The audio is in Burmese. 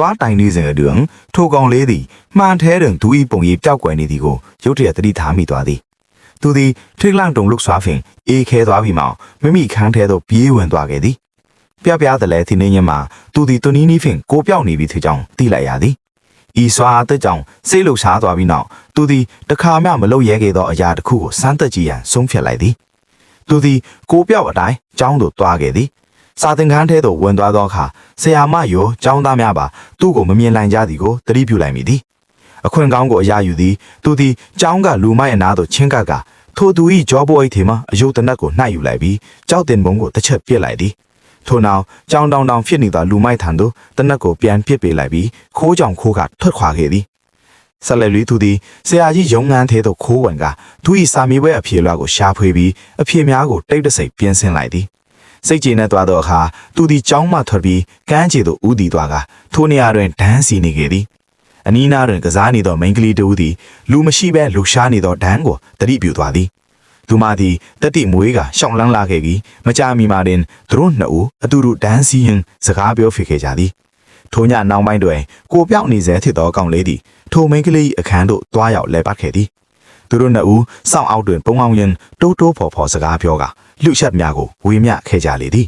သွားတိုင်နေစဉ်အတွင်းထိုကောင်လေးသည်မှန်ထဲတွင်ဒူဤပုံရိပ်ပြောက်ကွယ်နေသည်ကိုရုတ်တရက်သတိထားမိသွားသည်သူသည်ထိတ်လန့်တုန်လှုပ်စွာဖြင့်အေးခဲသွားပြီးမှမိမိခန်းထဲသို့ပြေးဝင်သွားခဲ့သည်ပြပြသည်လည်းဒီနေ့ညမှာသူသည်တူနီးနီးဖြင့်ကိုပြောက်နေပြီဖြစ်ကြောင်းသိလိုက်ရသည်ဤစွာအသက်ကြောင့်စိတ်လှုပ်ရှားသွားပြီးနောက်သူသည်တခါမှမလုပ်ရဲခဲ့သောအရာတစ်ခုကိုစမ်းသပ်ကြည့်ရန်ဆုံးဖြတ်လိုက်သည်သူသည်ကိုပြောက်အတိုင်းကျောင်းသို့သွားခဲ့သည်စာသင်ခန်းထဲသို့ဝင်သွားသောအခါဆရာမရောကျောင်းသားများပါသူ့ကိုမမြင်နိုင်ကြသည်ကိုသတိပြုလိုက်မိသည်အခွင့်ကောင်းကိုအရယူသည်သူသည်ကျောင်းကလူမိုက်အနားသို့ချင်းကပ်ကထိုသူ၏ကြောပိုးအိတ်ထဲမှအယုတ်တနက်ကိုနှိုက်ယူလိုက်ပြီးကြောက်တင်ပုံးကိုတစ်ချက်ပစ်လိုက်သည်ထို့နောက်ကြောင်တောင်ဖြစ်နေသောလူမိုက်ထံသို့တနက်ကိုပြန်ပစ်ပေးလိုက်ပြီးခိုးကြောင်ခိုးကထွက်ခွာခဲ့သည်ဆက်လက်သူသည်ဆရာကြီးရုံငန်းထဲသို့ခိုးဝင်ကသူ၏စာမေးပွဲအဖြေလွှာကိုရှာဖွေပြီးအဖြေများကိုတိတ်တဆိတ်ပြင်ဆင်လိုက်သည်စိတ်ကျေနပ်သွားသောအခါသူသည်ကျောင်းမှထွက်ပြီးကမ်းခြေသို့ဦးတည်သွားကထိုနေရာတွင်ဒန်းစီနေခဲ့သည်အနီးနားတွင်ကစားနေသောမိန်းကလေးတဦးသည်လူမရှိဘဲလှူရှားနေသောဒန်းကိုတတိပြုသွားသည်သူမသည်တတိမွေးကရှောင်းလန်းလာခဲ့ပြီးမကြာမီမှာတင်သူတို့နှစ်ဦးအတူတူဒန်းစီရင်စကားပြောဖြစ်ခဲ့ကြသည်ထိုညနောက်ပိုင်းတွင်ကိုပြောက်နေစေဖြစ်သောကောင်လေးသည်ထိုမိန်းကလေးအခန်းသို့တွားရောက်လဲပတ်ခဲ့သည်သူတို့နှစ်ဦးစောင့်အောက်တွင်ပုံအောင်ရင်တိုးတိုးဖော်ဖော်စကားပြောကလူချက်များကိုဝေမျှခဲ့ကြလေသည်